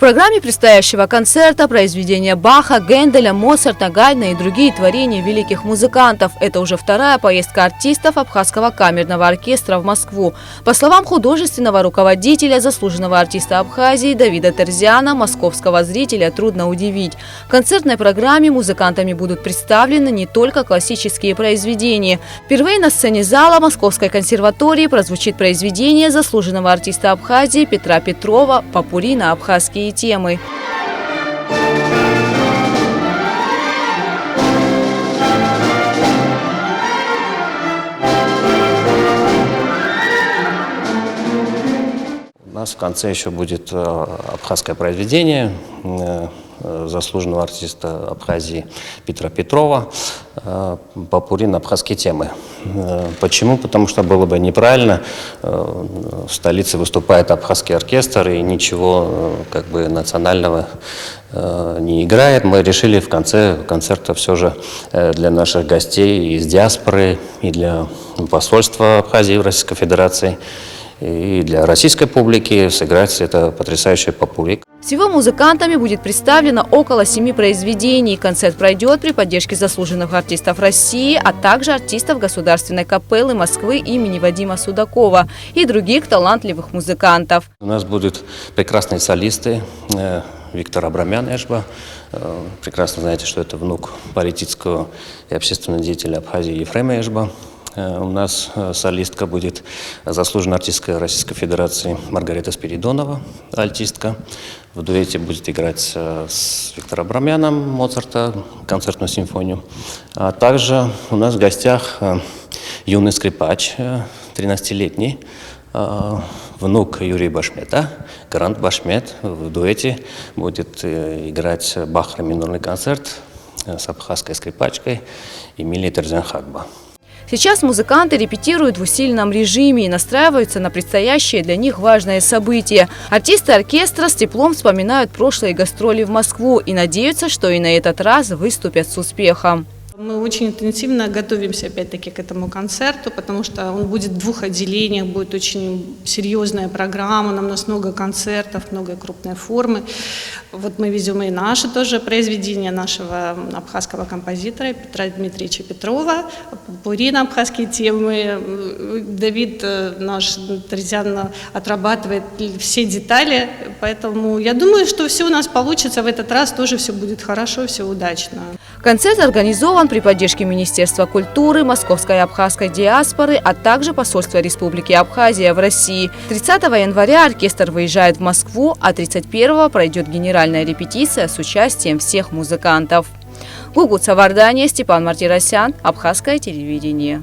программе предстоящего концерта произведения Баха, Генделя, Моцарта, Гайдна и другие творения великих музыкантов. Это уже вторая поездка артистов Абхазского камерного оркестра в Москву. По словам художественного руководителя, заслуженного артиста Абхазии Давида Терзиана, московского зрителя трудно удивить. В концертной программе музыкантами будут представлены не только классические произведения. Впервые на сцене зала Московской консерватории прозвучит произведение заслуженного артиста Абхазии Петра Петрова «Попурри на абхазские темы». У нас в конце еще будет абхазское произведение заслуженного артиста Абхазии Петра Петрова «Попурри на абхазские темы». Почему? Потому что было бы неправильно. В столице выступает абхазский оркестр и ничего национального не играет. Мы решили в конце концерта все же для наших гостей из диаспоры и для посольства Абхазии в Российской Федерации и для российской публики сыграть это потрясающее попурри. Всего музыкантами будет представлено около 7 произведений. Концерт пройдет при поддержке заслуженных артистов России, а также артистов Государственной капеллы Москвы имени Вадима Судакова и других талантливых музыкантов. У нас будут прекрасные солисты. Виктор Абрамян Эшба. Прекрасно знаете, что это внук политического и общественного деятеля Абхазии Ефрема Эшба. У нас солистка будет заслуженная артистка Российской Федерации Маргарита Спиридонова, альтистка. В дуэте будет играть с Виктором Абрамяном Моцарта концертную симфонию. А также у нас в гостях юный скрипач, 13-летний, внук Юрия Башмета, Грант Башмет. В дуэте будет играть Баха минорный концерт с абхазской скрипачкой Эмилией Терзиан-Хагба. Сейчас музыканты репетируют в усиленном режиме и настраиваются на предстоящее для них важное событие. Артисты оркестра с теплом вспоминают прошлые гастроли в Москву и надеются, что и на этот раз выступят с успехом. Мы очень интенсивно готовимся опять-таки к этому концерту, потому что он будет в 2 отделениях, будет очень серьезная программа, у нас много концертов, много крупной формы. Вот мы везем и наши тоже произведения нашего абхазского композитора Петра Дмитриевича Петрова, «Попурри на абхазские темы». Давид наш Терзиан отрабатывает все детали, поэтому я думаю, что все у нас получится в этот раз, тоже все будет хорошо, все удачно. Концерт организован при поддержке Министерства культуры, Московской и абхазской диаспоры, а также посольства Республики Абхазия в России. 30 января оркестр выезжает в Москву, а 31-го пройдет генеральная репетиция с участием всех музыкантов. Гугут Савардания, Степан Мартиросян, Абхазское телевидение.